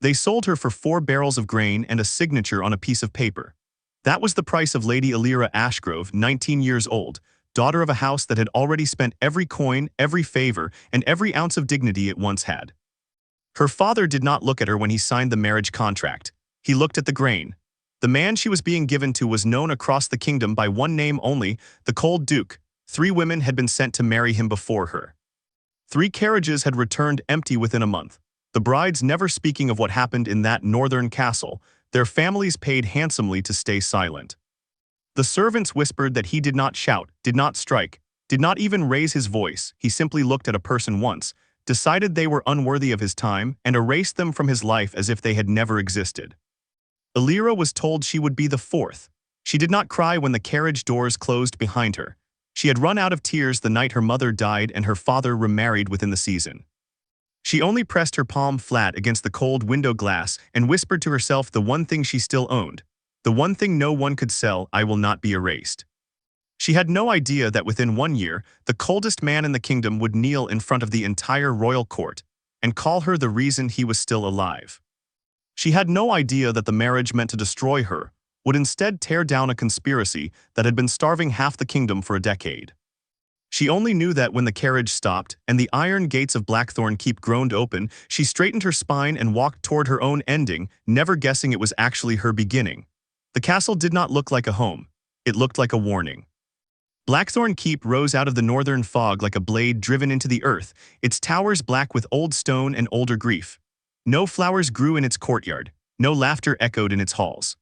They sold her for 4 barrels of grain and a signature on a piece of paper. That was the price of Lady Elira Ashgrove, 19 years old, daughter of a house that had already spent every coin, every favor, and every ounce of dignity it once had. Her father did not look at her when he signed the marriage contract. He looked at the grain. The man she was being given to was known across the kingdom by one name only, the Cold Duke. 3 women had been sent to marry him before her. 3 carriages had returned empty within a month. The brides never speaking of what happened in that northern castle, their families paid handsomely to stay silent. The servants whispered that he did not shout, did not strike, did not even raise his voice. He simply looked at a person once, decided they were unworthy of his time, and erased them from his life as if they had never existed. Elira was told she would be the 4th. She did not cry when the carriage doors closed behind her. She had run out of tears the night her mother died and her father remarried within the season. She only pressed her palm flat against the cold window glass and whispered to herself the one thing she still owned, the one thing no one could sell: I will not be erased. She had no idea that within 1 year, the coldest man in the kingdom would kneel in front of the entire royal court and call her the reason he was still alive. She had no idea that the marriage meant to destroy her would instead tear down a conspiracy that had been starving half the kingdom for a decade. She only knew that when the carriage stopped and the iron gates of Blackthorn Keep groaned open, she straightened her spine and walked toward her own ending, never guessing it was actually her beginning. The castle did not look like a home. It looked like a warning. Blackthorn Keep rose out of the northern fog like a blade driven into the earth, its towers black with old stone and older grief. No flowers grew in its courtyard, no laughter echoed in its halls.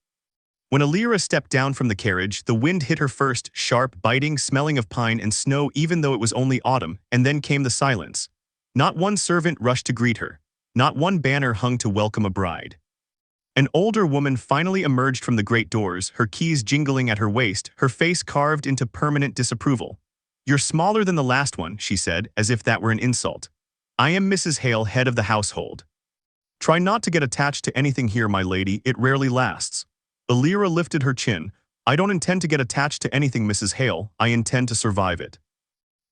When Elira stepped down from the carriage, the wind hit her first, sharp, biting, smelling of pine and snow even though it was only autumn, and then came the silence. Not one servant rushed to greet her. Not one banner hung to welcome a bride. An older woman finally emerged from the great doors, her keys jingling at her waist, her face carved into permanent disapproval. "You're smaller than the last one," she said, as if that were an insult. "I am Mrs. Hale, head of the household. Try not to get attached to anything here, my lady, it rarely lasts." Elira lifted her chin. "I don't intend to get attached to anything, Mrs. Hale. I intend to survive it."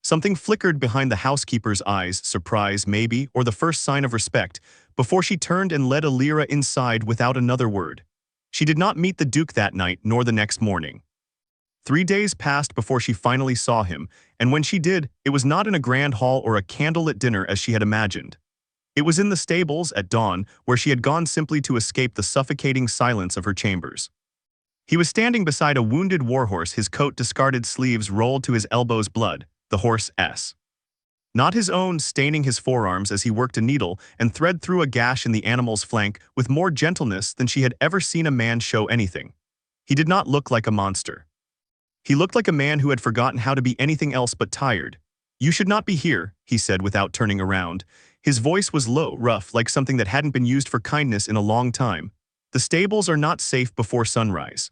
Something flickered behind the housekeeper's eyes, surprise maybe, or the first sign of respect, before she turned and led Elira inside without another word. She did not meet the Duke that night, nor the next morning. 3 days passed before she finally saw him, and when she did, it was not in a grand hall or a candlelit dinner as she had imagined. It was in the stables at dawn, where she had gone simply to escape the suffocating silence of her chambers. He was standing beside a wounded warhorse, his coat discarded sleeves rolled to his elbows, blood, the horse's. Not his own, staining his forearms as he worked a needle and thread through a gash in the animal's flank with more gentleness than she had ever seen a man show anything. He did not look like a monster. He looked like a man who had forgotten how to be anything else but tired. "You should not be here," he said without turning around. His voice was low, rough, like something that hadn't been used for kindness in a long time. "The stables are not safe before sunrise."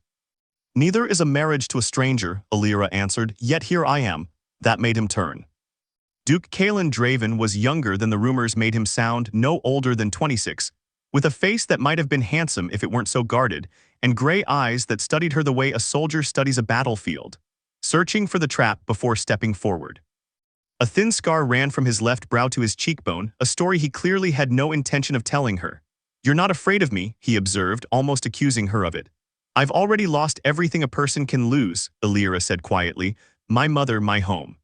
"Neither is a marriage to a stranger," Elira answered, "yet here I am." That made him turn. Duke Kaelen Draven was younger than the rumors made him sound, no older than 26, with a face that might have been handsome if it weren't so guarded, and gray eyes that studied her the way a soldier studies a battlefield, searching for the trap before stepping forward. A thin scar ran from his left brow to his cheekbone, a story he clearly had no intention of telling her. "You're not afraid of me," he observed, almost accusing her of it. "I've already lost everything a person can lose," Elira said quietly. "My mother, my home.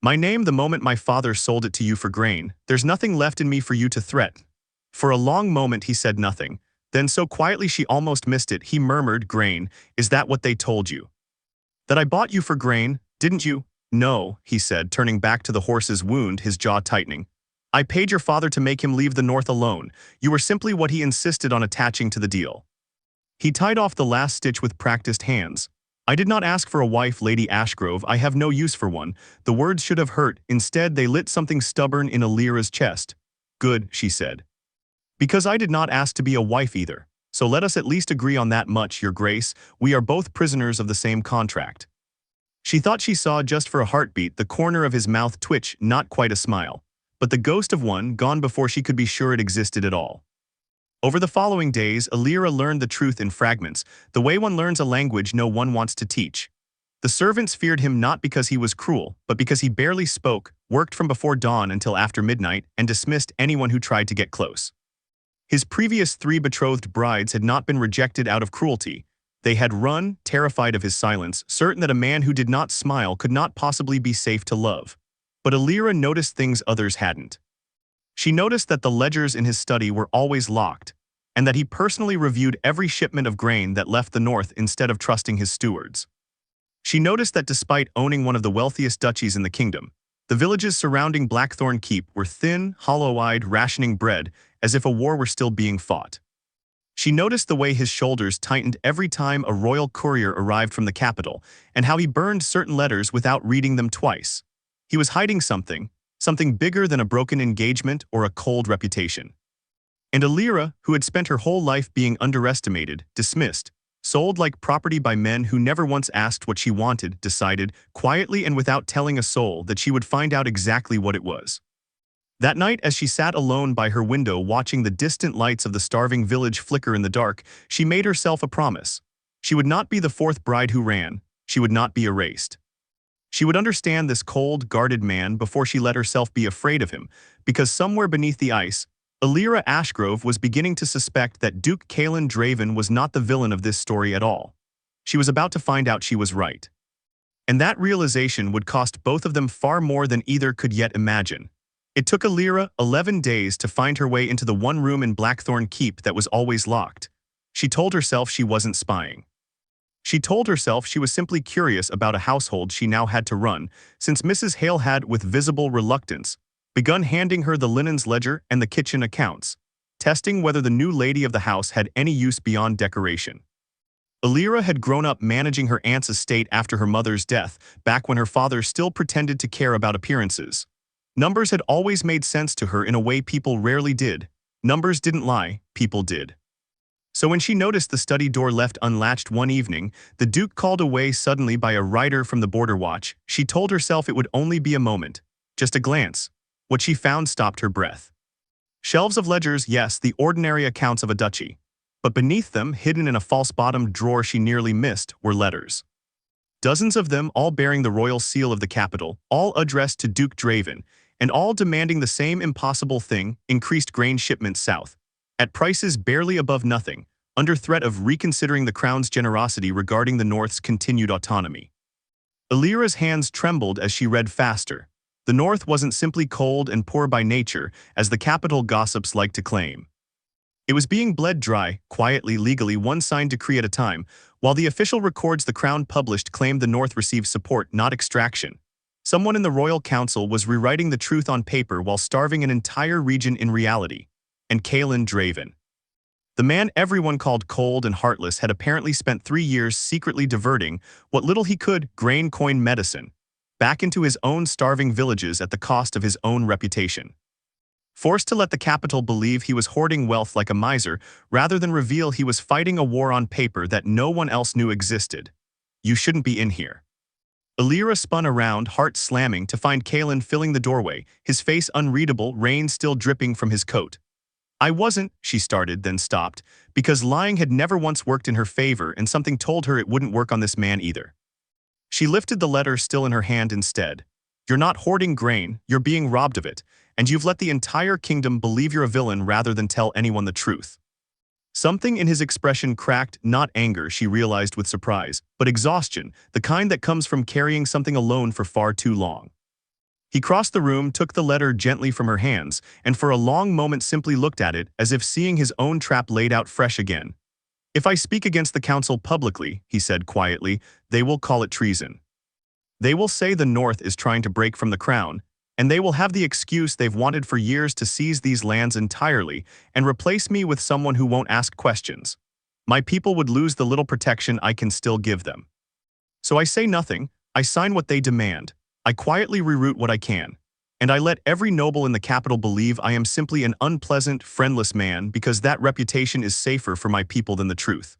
My name the moment my father sold it to you for grain. There's nothing left in me for you to threaten." For a long moment he said nothing. Then so quietly she almost missed it, he murmured, "Grain, is that what they told you? That I bought you for grain, didn't you?" "No," he said, turning back to the horse's wound, his jaw tightening. "I paid your father to make him leave the north alone. You were simply what he insisted on attaching to the deal." He tied off the last stitch with practiced hands. "I did not ask for a wife, Lady Ashgrove. I have no use for one." The words should have hurt. Instead, they lit something stubborn in Elira's chest. "Good," she said. "Because I did not ask to be a wife either. So let us at least agree on that much, Your Grace. We are both prisoners of the same contract." She thought she saw, just for a heartbeat, the corner of his mouth twitch, not quite a smile, but the ghost of one, gone before she could be sure it existed at all. Over the following days, Elira learned the truth in fragments, the way one learns a language no one wants to teach. The servants feared him not because he was cruel, but because he barely spoke, worked from before dawn until after midnight, and dismissed anyone who tried to get close. His previous 3 betrothed brides had not been rejected out of cruelty. They had run, terrified of his silence, certain that a man who did not smile could not possibly be safe to love. But Elira noticed things others hadn't. She noticed that the ledgers in his study were always locked, and that he personally reviewed every shipment of grain that left the north instead of trusting his stewards. She noticed that despite owning one of the wealthiest duchies in the kingdom, the villages surrounding Blackthorn Keep were thin, hollow-eyed, rationing bread as if a war were still being fought. She noticed the way his shoulders tightened every time a royal courier arrived from the capital, and how he burned certain letters without reading them twice. He was hiding something bigger than a broken engagement or a cold reputation. And Elira, who had spent her whole life being underestimated, dismissed, sold like property by men who never once asked what she wanted, decided, quietly and without telling a soul, that she would find out exactly what it was. That night, as she sat alone by her window watching the distant lights of the starving village flicker in the dark, she made herself a promise. She would not be the 4th bride who ran. She would not be erased. She would understand this cold, guarded man before she let herself be afraid of him, because somewhere beneath the ice, Elira Ashgrove was beginning to suspect that Duke Kaelen Draven was not the villain of this story at all. She was about to find out she was right. And that realization would cost both of them far more than either could yet imagine. It took Elira 11 days to find her way into the one room in Blackthorn Keep that was always locked. She told herself she wasn't spying. She told herself she was simply curious about a household she now had to run, since Mrs. Hale had, with visible reluctance, begun handing her the linens ledger and the kitchen accounts, testing whether the new lady of the house had any use beyond decoration. Elira had grown up managing her aunt's estate after her mother's death, back when her father still pretended to care about appearances. Numbers had always made sense to her in a way people rarely did. Numbers didn't lie, people did. So when she noticed the study door left unlatched one evening, the Duke called away suddenly by a rider from the border watch, she told herself it would only be a moment, just a glance. What she found stopped her breath. Shelves of ledgers, yes, the ordinary accounts of a duchy. But beneath them, hidden in a false-bottomed drawer she nearly missed, were letters. Dozens of them, all bearing the royal seal of the capital, all addressed to Duke Draven, and all demanding the same impossible thing: increased grain shipments south, at prices barely above nothing, under threat of reconsidering the crown's generosity regarding the North's continued autonomy. Elira's hands trembled as she read faster. The North wasn't simply cold and poor by nature, as the capital gossips like to claim. It was being bled dry, quietly, legally, one signed decree at a time, while the official records the Crown published claimed the North received support, not extraction. Someone in the Royal Council was rewriting the truth on paper while starving an entire region in reality. And Kaelen Draven, the man everyone called cold and heartless, had apparently spent 3 years secretly diverting what little he could, grain coin medicine, back into his own starving villages at the cost of his own reputation. Forced to let the capital believe he was hoarding wealth like a miser, rather than reveal he was fighting a war on paper that no one else knew existed. You shouldn't be in here. Elira spun around, heart slamming, to find Kaelen filling the doorway, his face unreadable, rain still dripping from his coat. I wasn't, she started, then stopped, because lying had never once worked in her favor, and something told her it wouldn't work on this man either. She lifted the letter still in her hand instead. You're not hoarding grain, you're being robbed of it, and you've let the entire kingdom believe you're a villain rather than tell anyone the truth. Something in his expression cracked, not anger, she realized with surprise, but exhaustion, the kind that comes from carrying something alone for far too long. He crossed the room, took the letter gently from her hands, and for a long moment simply looked at it, as if seeing his own trap laid out fresh again. If I speak against the council publicly, he said quietly, they will call it treason. They will say the North is trying to break from the crown, and they will have the excuse they've wanted for years to seize these lands entirely and replace me with someone who won't ask questions. My people would lose the little protection I can still give them. So I say nothing, I sign what they demand. I quietly reroute what I can, and I let every noble in the capital believe I am simply an unpleasant, friendless man because that reputation is safer for my people than the truth.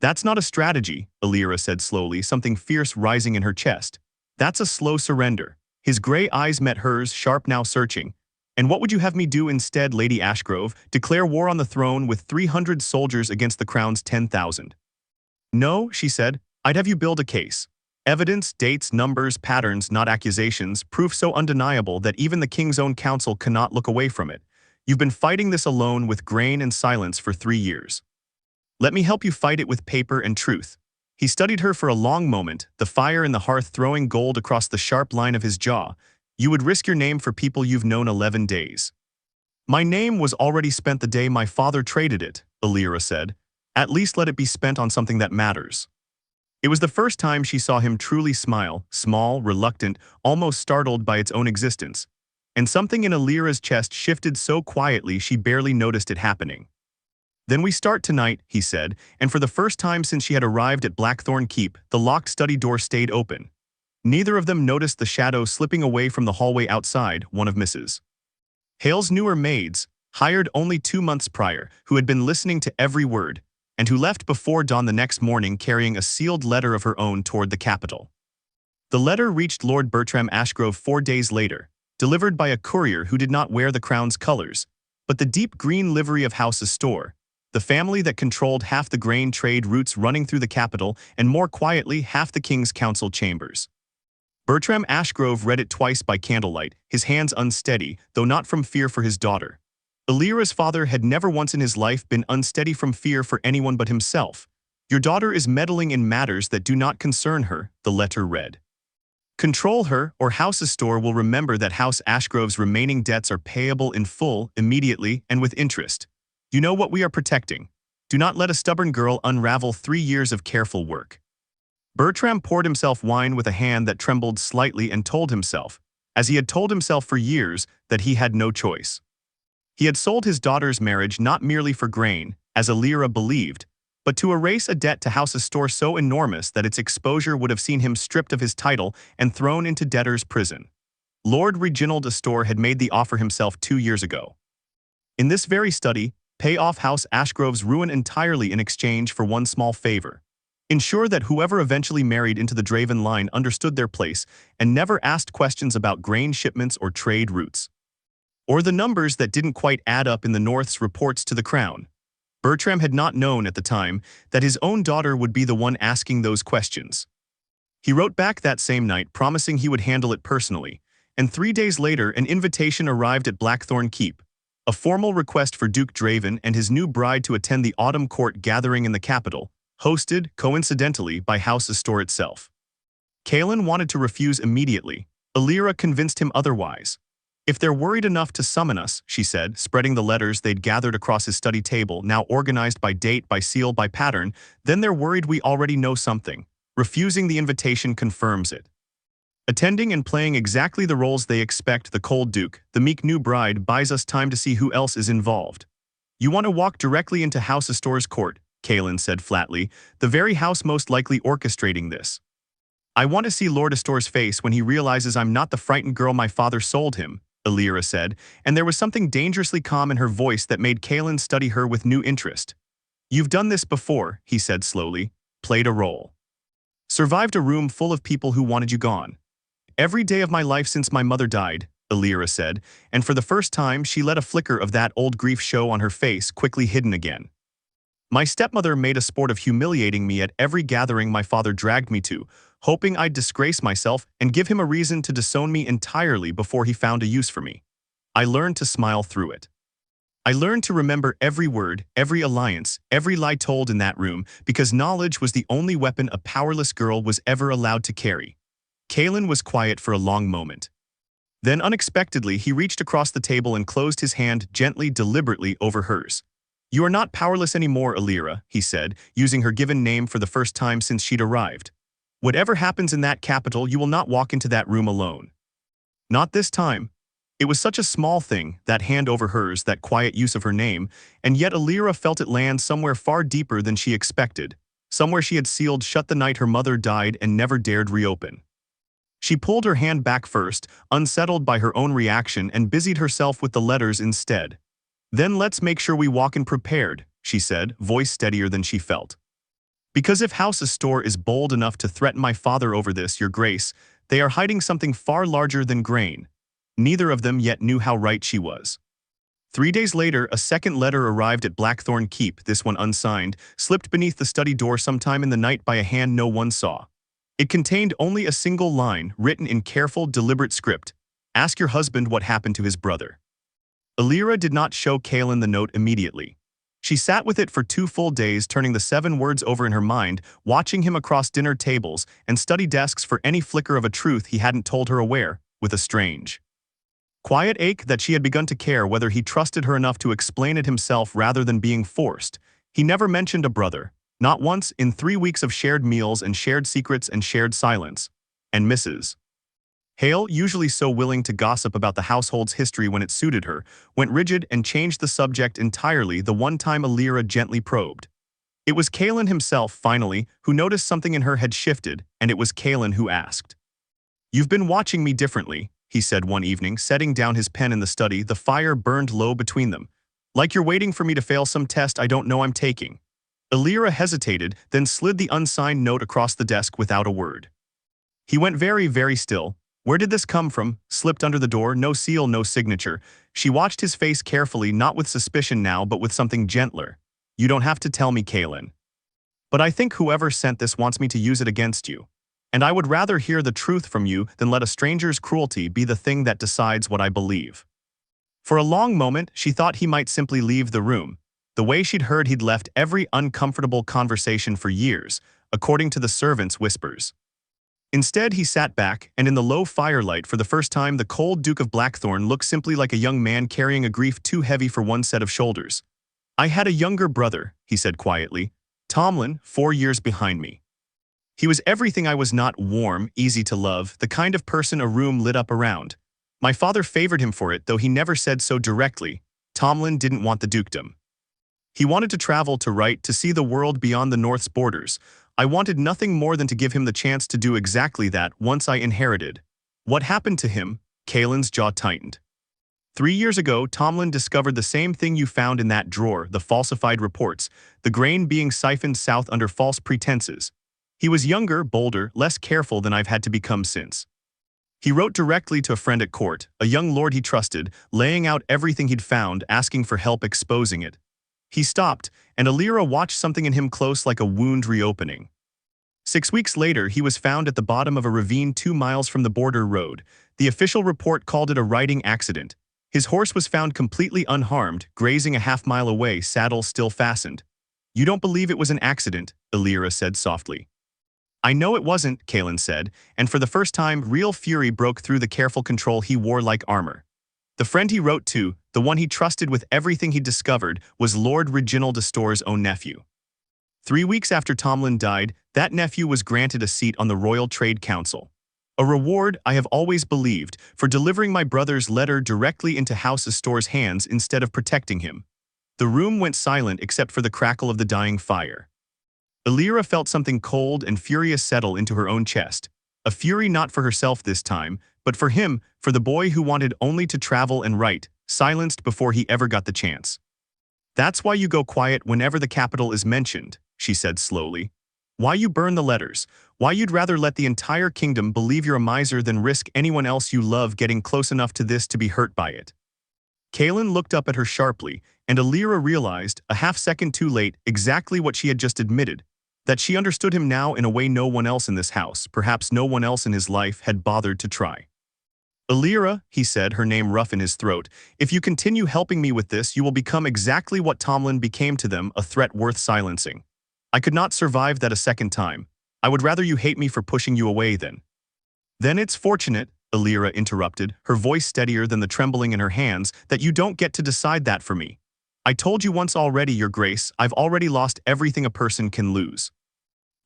That's not a strategy, Elira said slowly, something fierce rising in her chest. That's a slow surrender. His gray eyes met hers, sharp now searching. And what would you have me do instead, Lady Ashgrove? Declare war on the throne with 300 soldiers against the crown's 10,000? No, she said, I'd have you build a case. Evidence, dates, numbers, patterns, not accusations, proof so undeniable that even the king's own council cannot look away from it. You've been fighting this alone with grain and silence for 3 years. Let me help you fight it with paper and truth." He studied her for a long moment, the fire in the hearth throwing gold across the sharp line of his jaw. "You would risk your name for people you've known 11 days. "My name was already spent the day my father traded it," Elira said. "At least let it be spent on something that matters." It was the first time she saw him truly smile, small, reluctant, almost startled by its own existence. And something in Elira's chest shifted so quietly she barely noticed it happening. "Then we start tonight," he said, and for the first time since she had arrived at Blackthorn Keep, the locked study door stayed open. Neither of them noticed the shadow slipping away from the hallway outside, one of Mrs. Hale's newer maids, hired only 2 months prior, who had been listening to every word, and who left before dawn the next morning carrying a sealed letter of her own toward the capital. The letter reached Lord Bertram Ashgrove 4 days later, delivered by a courier who did not wear the crown's colors, but the deep green livery of House Astor, the family that controlled half the grain trade routes running through the capital and more quietly half the king's council chambers. Bertram Ashgrove read it twice by candlelight, his hands unsteady, though not from fear for his daughter. Elira's father had never once in his life been unsteady from fear for anyone but himself. "Your daughter is meddling in matters that do not concern her," the letter read. "Control her, or House Astor will remember that House Ashgrove's remaining debts are payable in full, immediately, and with interest. You know what we are protecting. Do not let a stubborn girl unravel 3 years of careful work." Bertram poured himself wine with a hand that trembled slightly and told himself, as he had told himself for years, that he had no choice. He had sold his daughter's marriage not merely for grain, as Elira believed, but to erase a debt to House Astor so enormous that its exposure would have seen him stripped of his title and thrown into debtor's prison. Lord Reginald Astor had made the offer himself 2 years ago. In this very study, pay off House Ashgrove's ruin entirely in exchange for one small favor. Ensure that whoever eventually married into the Draven line understood their place and never asked questions about grain shipments or trade routes, or the numbers that didn't quite add up in the North's reports to the crown. Bertram had not known at the time that his own daughter would be the one asking those questions. He wrote back that same night promising he would handle it personally, and 3 days later an invitation arrived at Blackthorn Keep, a formal request for Duke Draven and his new bride to attend the autumn court gathering in the capital, hosted, coincidentally, by House Astor itself. Kaelen wanted to refuse immediately. Elira convinced him otherwise. "If they're worried enough to summon us," she said, spreading the letters they'd gathered across his study table, now organized by date, by seal, by pattern, "then they're worried we already know something. Refusing the invitation confirms it. Attending and playing exactly the roles they expect, the Cold Duke, the meek new bride, buys us time to see who else is involved." "You want to walk directly into House Astor's court," Kaelen said flatly, "the very house most likely orchestrating this. I want to see Lord Astor's face when he realizes I'm not the frightened girl my father sold him," Elira said, and there was something dangerously calm in her voice that made Kaelen study her with new interest. "You've done this before," he said slowly, "played a role. Survived a room full of people who wanted you gone." "Every day of my life since my mother died," Elira said, and for the first time she let a flicker of that old grief show on her face, quickly hidden again. "My stepmother made a sport of humiliating me at every gathering my father dragged me to, hoping I'd disgrace myself and give him a reason to disown me entirely before he found a use for me. I learned to smile through it. I learned to remember every word, every alliance, every lie told in that room, because knowledge was the only weapon a powerless girl was ever allowed to carry." Kaelen was quiet for a long moment. Then unexpectedly he reached across the table and closed his hand gently, deliberately over hers. "You are not powerless anymore, Elira," he said, using her given name for the first time since she'd arrived. "Whatever happens in that capital, you will not walk into that room alone. Not this time." It was such a small thing, that hand over hers, that quiet use of her name, and yet Elira felt it land somewhere far deeper than she expected, somewhere she had sealed shut the night her mother died and never dared reopen. She pulled her hand back first, unsettled by her own reaction, and busied herself with the letters instead. "Then let's make sure we walk in prepared," she said, voice steadier than she felt. "Because if House Astor is bold enough to threaten my father over this, your grace, they are hiding something far larger than grain." Neither of them yet knew how right she was. 3 days later, a second letter arrived at Blackthorn Keep, this one unsigned, slipped beneath the study door sometime in the night by a hand no one saw. It contained only a single line, written in careful, deliberate script. "Ask your husband what happened to his brother." Elira did not show Kaelen the note immediately. She sat with it for 2 full days, turning the 7 words over in her mind, watching him across dinner tables and study desks for any flicker of a truth he hadn't told her, aware, with a strange, quiet ache, that she had begun to care whether he trusted her enough to explain it himself rather than being forced. He never mentioned a brother, not once in 3 weeks of shared meals and shared secrets and shared silence. And Mrs. Hale, usually so willing to gossip about the household's history when it suited her, went rigid and changed the subject entirely the one time Elira gently probed. It was Kaelen himself, finally, who noticed something in her had shifted, and it was Kaelen who asked. "You've been watching me differently," he said one evening, setting down his pen in the study. The fire burned low between them. "Like you're waiting for me to fail some test I don't know I'm taking." Elira hesitated, then slid the unsigned note across the desk without a word. He went very, very still. Where did this come from? Slipped under the door, no seal, no signature. She watched his face carefully, not with suspicion now, but with something gentler. "You don't have to tell me, Kaelen. But I think whoever sent this wants me to use it against you. And I would rather hear the truth from you than let a stranger's cruelty be the thing that decides what I believe." For a long moment, she thought he might simply leave the room. The way she'd heard he'd left every uncomfortable conversation for years, according to the servants' whispers. Instead, he sat back, and in the low firelight, for the first time, the Cold Duke of Blackthorn looked simply like a young man carrying a grief too heavy for one set of shoulders. "I had a younger brother," he said quietly. "Tomlin, 4 years behind me. He was everything I was not: warm, easy to love, the kind of person a room lit up around. My father favored him for it, though he never said so directly. Tomlin didn't want the dukedom. He wanted to travel, to write, to see the world beyond the North's borders. I wanted nothing more than to give him the chance to do exactly that once I inherited." "What happened to him?" Kaelen's jaw tightened. 3 years ago, Tomlin discovered the same thing you found in that drawer, the falsified reports, the grain being siphoned south under false pretenses. He was younger, bolder, less careful than I've had to become since. He wrote directly to a friend at court, a young lord he trusted, laying out everything he'd found, asking for help exposing it. He stopped, and Elira watched something in him close, like a wound reopening. 6 weeks later, he was found at the bottom of a ravine 2 miles from the border road. The official report called it a riding accident. His horse was found completely unharmed, grazing a half-mile away, saddle still fastened. "You don't believe it was an accident," Elira said softly. "I know it wasn't," Kaelen said, and for the first time, real fury broke through the careful control he wore like armor. The friend he wrote to, the one he trusted with everything he'd discovered, was Lord Reginald Astor's own nephew. 3 weeks after Tomlin died, that nephew was granted a seat on the Royal Trade Council. A reward, I have always believed, for delivering my brother's letter directly into House Astor's hands instead of protecting him. The room went silent except for the crackle of the dying fire. Elira felt something cold and furious settle into her own chest. A fury not for herself this time, but for him, for the boy who wanted only to travel and write, silenced before he ever got the chance. "That's why you go quiet whenever the capital is mentioned," she said slowly. "Why you burn the letters, why you'd rather let the entire kingdom believe you're a miser than risk anyone else you love getting close enough to this to be hurt by it." Kaelen looked up at her sharply, and Elira realized, a half-second too late, exactly what she had just admitted, that she understood him now in a way no one else in this house, perhaps no one else in his life, had bothered to try. "Elira," he said, her name rough in his throat, "if you continue helping me with this, you will become exactly what Tomlin became to them, a threat worth silencing. I could not survive that a second time. I would rather you hate me for pushing you away then." "Then it's fortunate," Elira interrupted, her voice steadier than the trembling in her hands, "that you don't get to decide that for me. I told you once already, Your Grace, I've already lost everything a person can lose.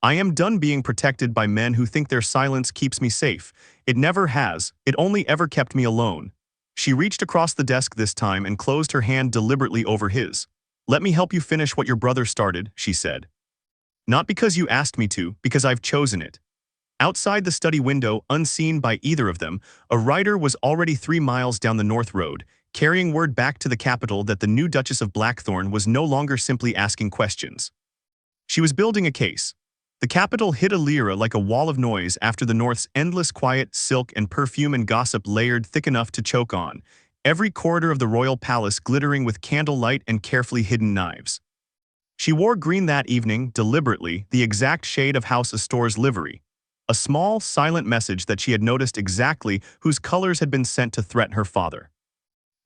I am done being protected by men who think their silence keeps me safe. It never has, it only ever kept me alone." She reached across the desk this time and closed her hand deliberately over his. "Let me help you finish what your brother started," she said. "Not because you asked me to, because I've chosen it." Outside the study window, unseen by either of them, a rider was already 3 miles down the north road, carrying word back to the capital that the new Duchess of Blackthorn was no longer simply asking questions. She was building a case. The capital hit Elira like a wall of noise after the North's endless quiet, silk and perfume and gossip layered thick enough to choke on, every corridor of the royal palace glittering with candlelight and carefully hidden knives. She wore green that evening, deliberately, the exact shade of House Astor's livery, a small, silent message that she had noticed exactly whose colors had been sent to threaten her father.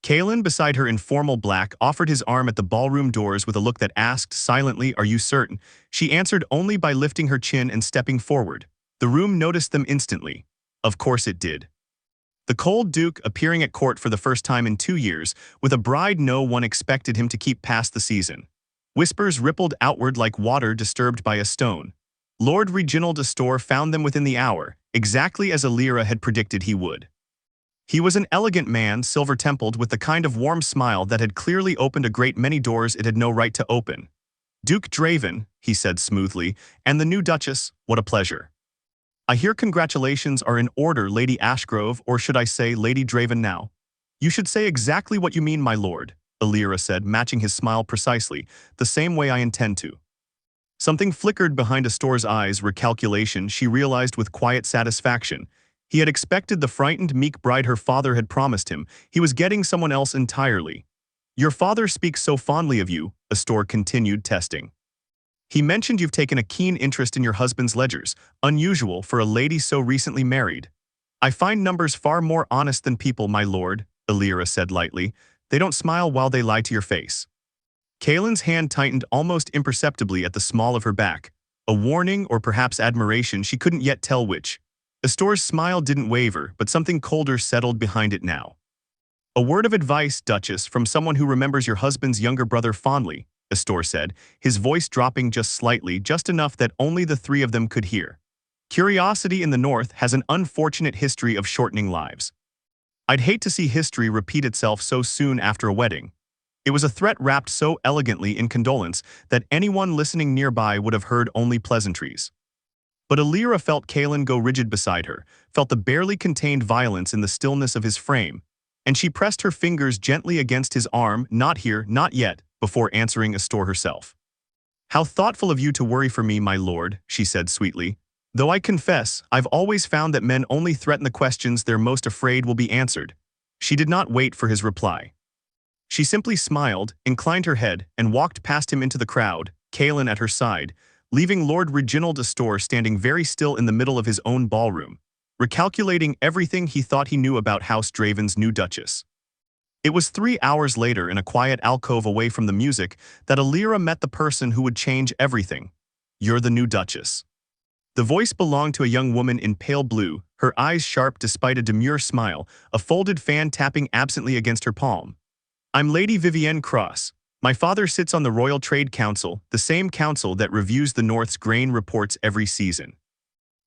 Kaelen, beside her in formal black, offered his arm at the ballroom doors with a look that asked silently, "Are you certain?" She answered only by lifting her chin and stepping forward. The room noticed them instantly. Of course it did. The Cold Duke appearing at court for the first time in 2 years, with a bride no one expected him to keep past the season. Whispers rippled outward like water disturbed by a stone. Lord Reginald Astor found them within the hour, exactly as Elira had predicted he would. He was an elegant man, silver-templed, with the kind of warm smile that had clearly opened a great many doors it had no right to open. "Duke Draven," he said smoothly, "and the new Duchess, what a pleasure. I hear congratulations are in order, Lady Ashgrove, or should I say Lady Draven now?" "You should say exactly what you mean, my lord," Elira said, matching his smile precisely, "the same way I intend to." Something flickered behind Astor's eyes, recalculation, she realized with quiet satisfaction. He had expected the frightened, meek bride her father had promised him. He was getting someone else entirely. "Your father speaks so fondly of you," Astor continued, testing. "He mentioned you've taken a keen interest in your husband's ledgers, unusual for a lady so recently married." "I find numbers far more honest than people, my lord," Elira said lightly. "They don't smile while they lie to your face." Kaelin's hand tightened almost imperceptibly at the small of her back. A warning or perhaps admiration, she couldn't yet tell which. Astor's smile didn't waver, but something colder settled behind it now. "A word of advice, Duchess, from someone who remembers your husband's younger brother fondly," Astor said, his voice dropping just slightly, just enough that only the three of them could hear. "Curiosity in the North has an unfortunate history of shortening lives. I'd hate to see history repeat itself so soon after a wedding." It was a threat wrapped so elegantly in condolence that anyone listening nearby would have heard only pleasantries. But Elira felt Kaelen go rigid beside her, felt the barely contained violence in the stillness of his frame, and she pressed her fingers gently against his arm, "Not here, not yet," before answering Astor herself. "How thoughtful of you to worry for me, my lord," she said sweetly. "Though I confess, I've always found that men only threaten the questions they're most afraid will be answered." She did not wait for his reply. She simply smiled, inclined her head, and walked past him into the crowd, Kaelen at her side, leaving Lord Reginald Astor standing very still in the middle of his own ballroom, recalculating everything he thought he knew about House Draven's new Duchess. It was 3 hours later, in a quiet alcove away from the music, that Elira met the person who would change everything. "You're the new Duchess." The voice belonged to a young woman in pale blue, her eyes sharp despite a demure smile, a folded fan tapping absently against her palm. "I'm Lady Vivienne Cross. My father sits on the Royal Trade Council, the same council that reviews the North's grain reports every season."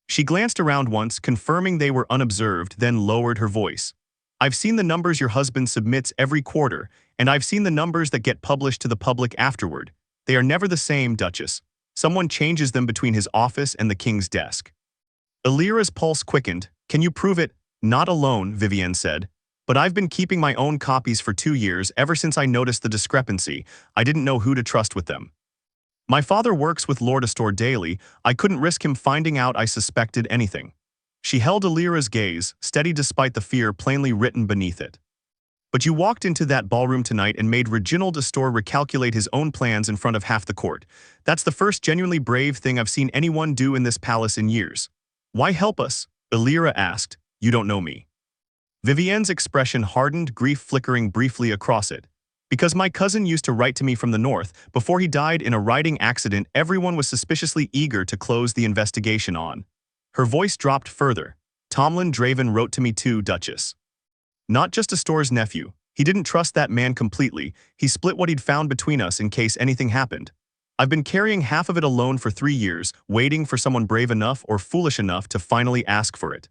She glanced around once, confirming they were unobserved, then lowered her voice. "I've seen the numbers your husband submits every quarter, and I've seen the numbers that get published to the public afterward. They are never the same, Duchess. Someone changes them between his office and the king's desk." Elira's pulse quickened. "Can you prove it?" "Not alone," Vivienne said. "But I've been keeping my own copies for 2 years, ever since I noticed the discrepancy. I didn't know who to trust with them. My father works with Lord Astor daily. I couldn't risk him finding out I suspected anything." She held Elira's gaze, steady despite the fear plainly written beneath it. "But you walked into that ballroom tonight and made Reginald Astor recalculate his own plans in front of half the court. That's the first genuinely brave thing I've seen anyone do in this palace in years." "Why help us?" Elira asked. "You don't know me." Vivienne's expression hardened, grief flickering briefly across it. "Because my cousin used to write to me from the North. Before he died in a writing accident, everyone was suspiciously eager to close the investigation on." Her voice dropped further. "Tomlin Draven wrote to me too, Duchess. Not just Astor's nephew. He didn't trust that man completely. He split what he'd found between us in case anything happened. I've been carrying half of it alone for 3 years, waiting for someone brave enough or foolish enough to finally ask for it."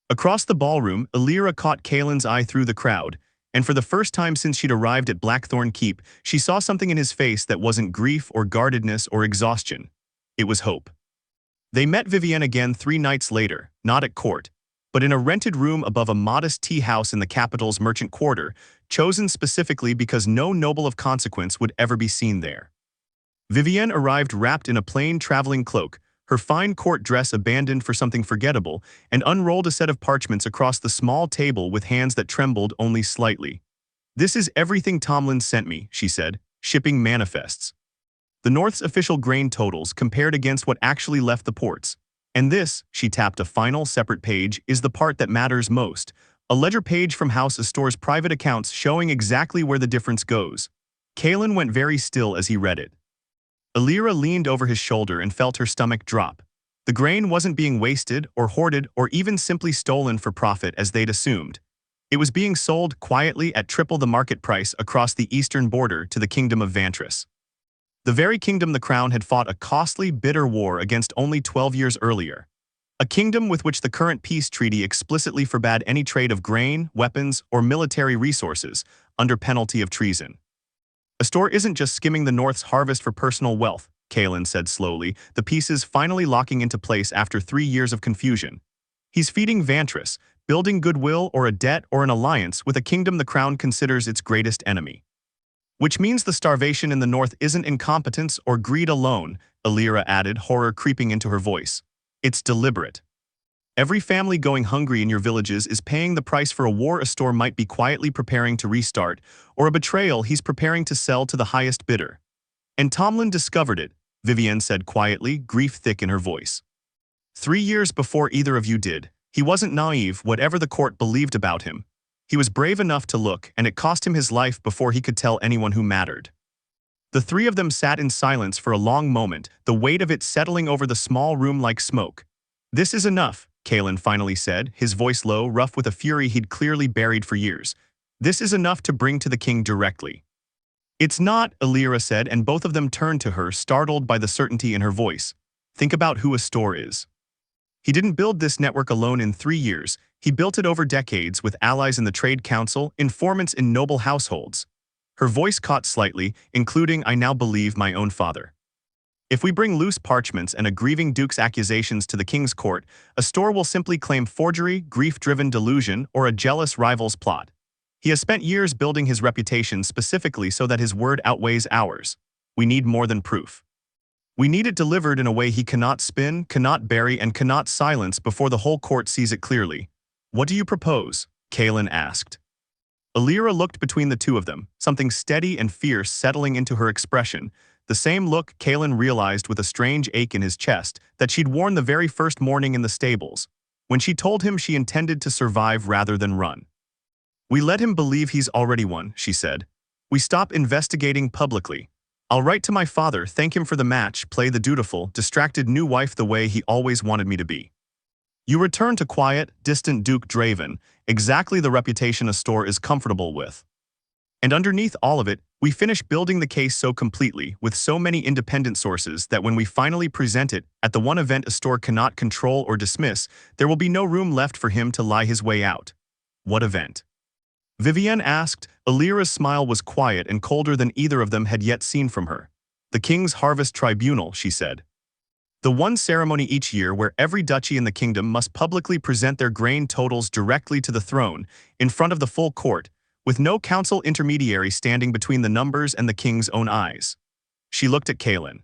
Across the ballroom, Elira caught Kaelin's eye through the crowd, and for the first time since she'd arrived at Blackthorn Keep, she saw something in his face that wasn't grief or guardedness or exhaustion. It was hope. They met Vivienne again 3 nights later, not at court, but in a rented room above a modest tea house in the capital's merchant quarter, chosen specifically because no noble of consequence would ever be seen there. Vivienne arrived wrapped in a plain traveling cloak, her fine court dress abandoned for something forgettable, and unrolled a set of parchments across the small table with hands that trembled only slightly. "This is everything Tomlin sent me," she said, "shipping manifests. The North's official grain totals compared against what actually left the ports. And this," she tapped a final separate page, "is the part that matters most. A ledger page from House Astor's private accounts showing exactly where the difference goes. Kaelen went very still as he read it. Elira leaned over his shoulder and felt her stomach drop. The grain wasn't being wasted or hoarded or even simply stolen for profit as they'd assumed. It was being sold quietly at triple the market price across the eastern border to the kingdom of Vantris. The very kingdom the crown had fought a costly, bitter war against only 12 years earlier. A kingdom with which the current peace treaty explicitly forbade any trade of grain, weapons, or military resources under penalty of treason. Astor isn't just skimming the North's harvest for personal wealth, Kaelen said slowly, the pieces finally locking into place after 3 years of confusion. He's feeding Vantris, building goodwill or a debt or an alliance with a kingdom the crown considers its greatest enemy. Which means the starvation in the North isn't incompetence or greed alone, Elira added, horror creeping into her voice. It's deliberate. Every family going hungry in your villages is paying the price for a war Astor might be quietly preparing to restart, or a betrayal he's preparing to sell to the highest bidder. And Tomlin discovered it, Vivienne said quietly, grief thick in her voice. 3 years before either of you did, he wasn't naive, whatever the court believed about him. He was brave enough to look, and it cost him his life before he could tell anyone who mattered. The three of them sat in silence for a long moment, the weight of it settling over the small room like smoke. This is enough, Kaelen finally said, his voice low, rough with a fury he'd clearly buried for years. This is enough to bring to the king directly. It's not, Elira said, and both of them turned to her, startled by the certainty in her voice. Think about who Astor is. He didn't build this network alone in 3 years. He built it over decades with allies in the Trade Council, informants in noble households. Her voice caught slightly, including, I now believe, my own father. If we bring loose parchments and a grieving duke's accusations to the king's court, Astor will simply claim forgery, grief-driven delusion, or a jealous rival's plot. He has spent years building his reputation specifically so that his word outweighs ours. We need more than proof. We need it delivered in a way he cannot spin, cannot bury, and cannot silence before the whole court sees it clearly. What do you propose? Kaelen asked. Elira looked between the two of them, something steady and fierce settling into her expression, the same look Kaelen realized with a strange ache in his chest that she'd worn the very first morning in the stables, when she told him she intended to survive rather than run. We let him believe he's already won, she said. We stop investigating publicly. I'll write to my father, thank him for the match, play the dutiful, distracted new wife the way he always wanted me to be. You return to quiet, distant Duke Draven, exactly the reputation Astor is comfortable with. And underneath all of it, we finish building the case so completely, with so many independent sources, that when we finally present it, at the one event Astor cannot control or dismiss, there will be no room left for him to lie his way out. What event? Vivienne asked. Elira's smile was quiet and colder than either of them had yet seen from her. The King's Harvest Tribunal, she said. The one ceremony each year where every duchy in the kingdom must publicly present their grain totals directly to the throne, in front of the full court, with no council intermediary standing between the numbers and the king's own eyes. She looked at Kaelen.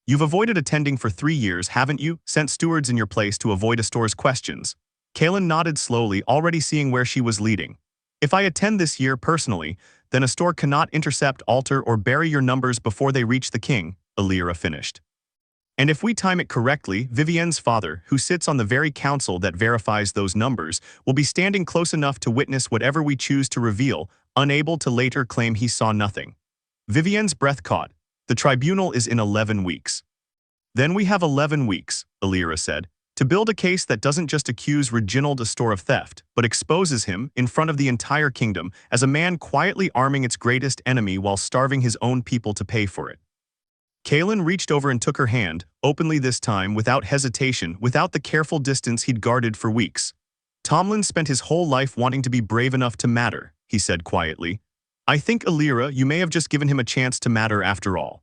You've avoided attending for 3 years, haven't you? Sent stewards in your place to avoid Astor's questions. Kaelen nodded slowly, already seeing where she was leading. If I attend this year personally, then Astor cannot intercept, alter, or bury your numbers before they reach the king, Elira finished. And if we time it correctly, Vivienne's father, who sits on the very council that verifies those numbers, will be standing close enough to witness whatever we choose to reveal, unable to later claim he saw nothing. Vivienne's breath caught. The tribunal is in 11 weeks. Then we have 11 weeks, Elira said, to build a case that doesn't just accuse Reginald Astor of theft, but exposes him, in front of the entire kingdom, as a man quietly arming its greatest enemy while starving his own people to pay for it. Kaelen reached over and took her hand, openly this time, without hesitation, without the careful distance he'd guarded for weeks. Tomlin spent his whole life wanting to be brave enough to matter, he said quietly. I think, Elira, you may have just given him a chance to matter after all.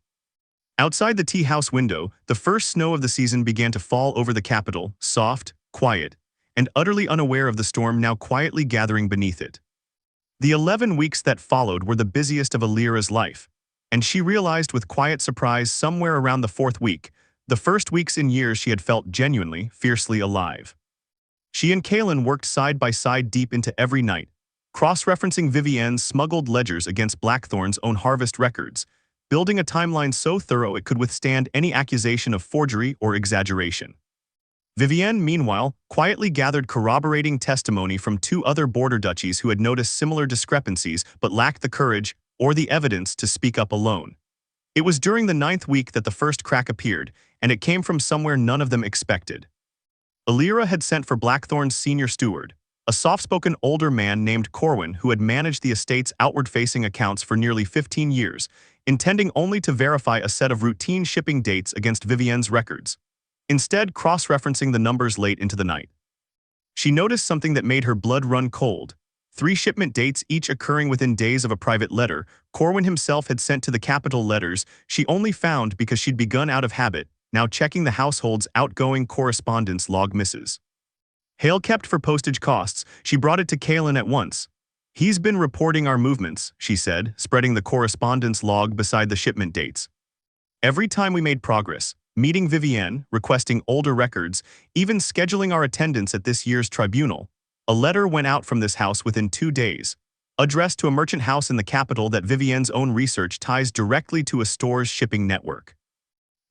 Outside the tea house window, the first snow of the season began to fall over the capital, soft, quiet, and utterly unaware of the storm now quietly gathering beneath it. The 11 weeks that followed were the busiest of Elira's life, and she realized with quiet surprise somewhere around the 4th week, the first weeks in years she had felt genuinely, fiercely alive. She and Kaelen worked side by side deep into every night, cross-referencing Vivienne's smuggled ledgers against Blackthorn's own harvest records, building a timeline so thorough it could withstand any accusation of forgery or exaggeration. Vivienne, meanwhile, quietly gathered corroborating testimony from two other border duchies who had noticed similar discrepancies but lacked the courage or the evidence to speak up alone. It was during the 9th week that the first crack appeared, and it came from somewhere none of them expected. Elira had sent for Blackthorn's senior steward, a soft-spoken older man named Corwin who had managed the estate's outward-facing accounts for nearly 15 years, intending only to verify a set of routine shipping dates against Vivienne's records, instead cross-referencing the numbers late into the night. She noticed something that made her blood run cold. 3 shipment dates, each occurring within days of a private letter Corwin himself had sent to the capital letters she only found because she'd begun out of habit, now checking the household's outgoing correspondence log misses. Hale kept for postage costs. She brought it to Kaelen at once. "He's been reporting our movements," she said, spreading the correspondence log beside the shipment dates. "Every time we made progress, meeting Vivienne, requesting older records, even scheduling our attendance at this year's tribunal, a letter went out from this house within 2 days, addressed to a merchant house in the capital that Vivienne's own research ties directly to a store's shipping network."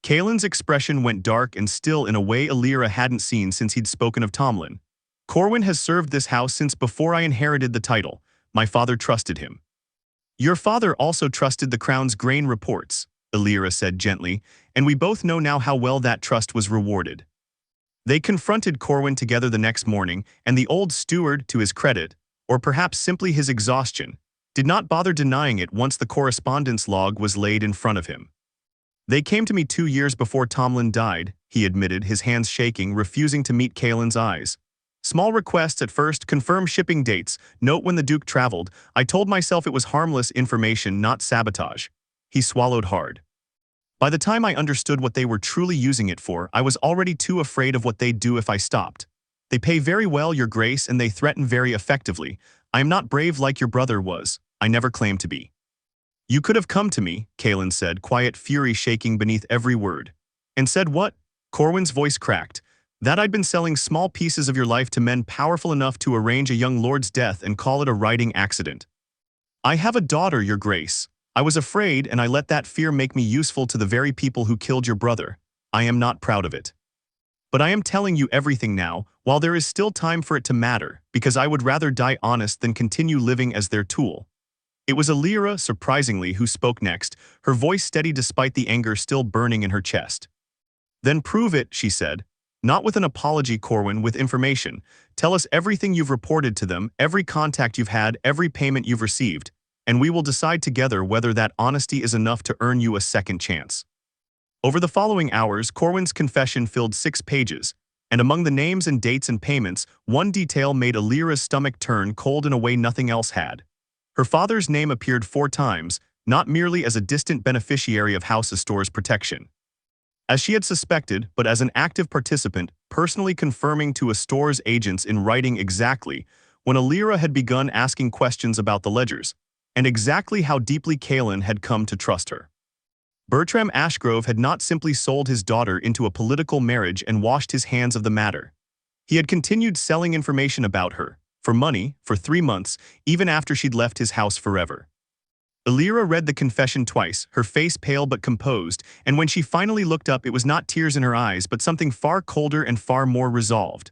Kaelen's expression went dark and still in a way Elira hadn't seen since he'd spoken of Tomlin. "Corwin has served this house since before I inherited the title. My father trusted him." "Your father also trusted the Crown's grain reports," Elira said gently, "and we both know now how well that trust was rewarded." They confronted Corwin together the next morning, and the old steward, to his credit, or perhaps simply his exhaustion, did not bother denying it once the correspondence log was laid in front of him. "They came to me 2 years before Tomlin died," he admitted, his hands shaking, refusing to meet Kaelen's eyes. "Small requests at first, confirm shipping dates, note when the Duke traveled. I told myself it was harmless information, not sabotage." He swallowed hard. "By the time I understood what they were truly using it for, I was already too afraid of what they'd do if I stopped. They pay very well, Your Grace, and they threaten very effectively. I am not brave like your brother was. I never claimed to be." "You could have come to me," Kaelen said, quiet fury shaking beneath every word. "And said what?" Corwin's voice cracked. "That I'd been selling small pieces of your life to men powerful enough to arrange a young lord's death and call it a riding accident. I have a daughter, Your Grace. I was afraid, and I let that fear make me useful to the very people who killed your brother. I am not proud of it. But I am telling you everything now, while there is still time for it to matter, because I would rather die honest than continue living as their tool." It was Elira, surprisingly, who spoke next, her voice steady despite the anger still burning in her chest. "Then prove it," she said. "Not with an apology, Corwin, with information. Tell us everything you've reported to them, every contact you've had, every payment you've received, and we will decide together whether that honesty is enough to earn you a second chance." Over the following hours, Corwin's confession filled 6 pages, and among the names and dates and payments, one detail made Elira's stomach turn cold in a way nothing else had. Her father's name appeared 4 times, not merely as a distant beneficiary of House Astore's protection, as she had suspected, but as an active participant, personally confirming to Astore's agents in writing exactly when Elira had begun asking questions about the ledgers, and exactly how deeply Kaelen had come to trust her. Bertram Ashgrove had not simply sold his daughter into a political marriage and washed his hands of the matter. He had continued selling information about her, for money, for 3 months, even after she'd left his house forever. Elira read the confession twice, her face pale but composed, and when she finally looked up it was not tears in her eyes but something far colder and far more resolved.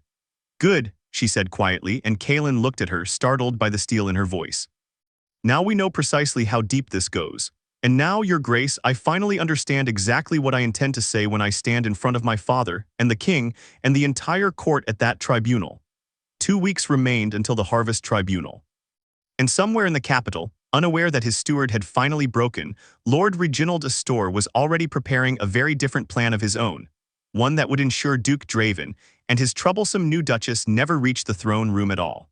"Good," she said quietly, and Kaelen looked at her, startled by the steel in her voice. "Now we know precisely how deep this goes. And now, Your Grace, I finally understand exactly what I intend to say when I stand in front of my father, and the king, and the entire court at that tribunal." 2 weeks remained until the Harvest Tribunal. And somewhere in the capital, unaware that his steward had finally broken, Lord Reginald Astor was already preparing a very different plan of his own, one that would ensure Duke Draven and his troublesome new Duchess never reached the throne room at all.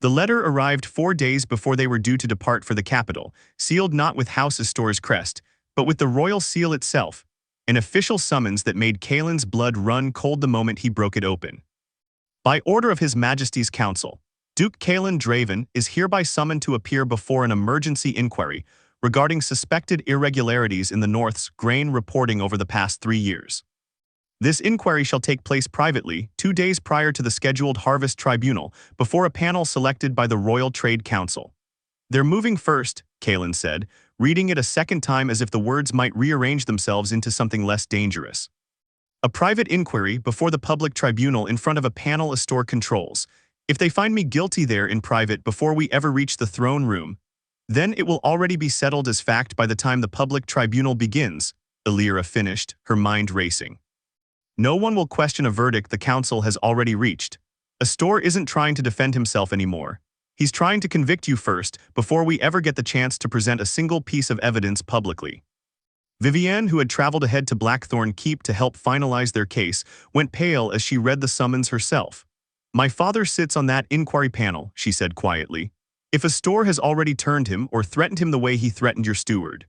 The letter arrived 4 days before they were due to depart for the capital, sealed not with House Astor's crest, but with the royal seal itself, an official summons that made Kaelen's blood run cold the moment he broke it open. "By order of His Majesty's Council, Duke Kaelen Draven is hereby summoned to appear before an emergency inquiry regarding suspected irregularities in the North's grain reporting over the past 3 years. This inquiry shall take place privately, 2 days prior to the scheduled Harvest Tribunal, before a panel selected by the Royal Trade Council. They're moving first," Kaelen said, reading it a second time as if the words might rearrange themselves into something less dangerous. A private inquiry before the public tribunal in front of a panel a store controls. If they find me guilty there in private before we ever reach the throne room, then it will already be settled as fact by the time the public tribunal begins, Elira finished, her mind racing. No one will question a verdict the council has already reached. A store isn't trying to defend himself anymore. He's trying to convict you first, before we ever get the chance to present a single piece of evidence publicly. Vivienne, who had traveled ahead to Blackthorn Keep to help finalize their case, went pale as she read the summons herself. My father sits on that inquiry panel, she said quietly. If a store has already turned him or threatened him the way he threatened your steward,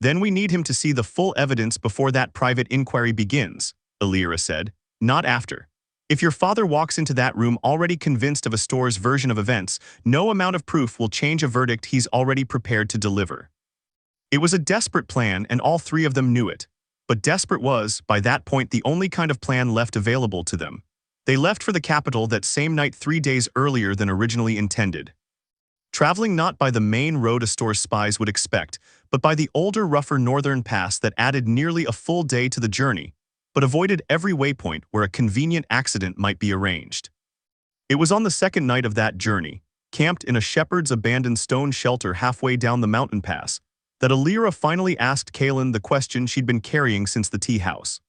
then we need him to see the full evidence before that private inquiry begins, Elira said, not after. If your father walks into that room already convinced of a store's version of events, no amount of proof will change a verdict he's already prepared to deliver. It was a desperate plan and all three of them knew it. But desperate was, by that point, the only kind of plan left available to them. They left for the capital that same night 3 days earlier than originally intended. Traveling not by the main road a store's spies would expect, but by the older, rougher northern pass that added nearly a full day to the journey, but avoided every waypoint where a convenient accident might be arranged. It was on the second night of that journey, camped in a shepherd's abandoned stone shelter halfway down the mountain pass, that Elira finally asked Kaelen the question she'd been carrying since the tea house.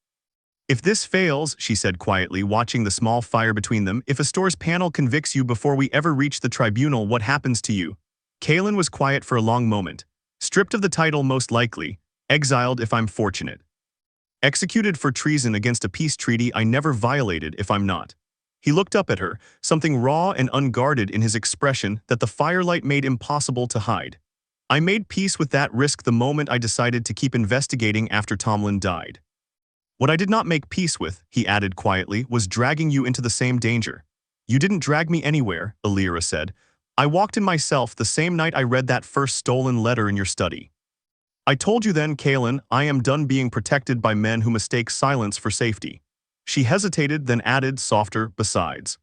If this fails, she said quietly, watching the small fire between them, if a store's panel convicts you before we ever reach the tribunal, what happens to you? Kaelen was quiet for a long moment. Stripped of the title most likely, exiled if I'm fortunate. Executed for treason against a peace treaty I never violated if I'm not. He looked up at her, something raw and unguarded in his expression that the firelight made impossible to hide. I made peace with that risk the moment I decided to keep investigating after Tomlin died. What I did not make peace with, he added quietly, was dragging you into the same danger. You didn't drag me anywhere, Elira said. I walked in myself the same night I read that first stolen letter in your study. I told you then, Kaelen, I am done being protected by men who mistake silence for safety. She hesitated, then added, softer, besides.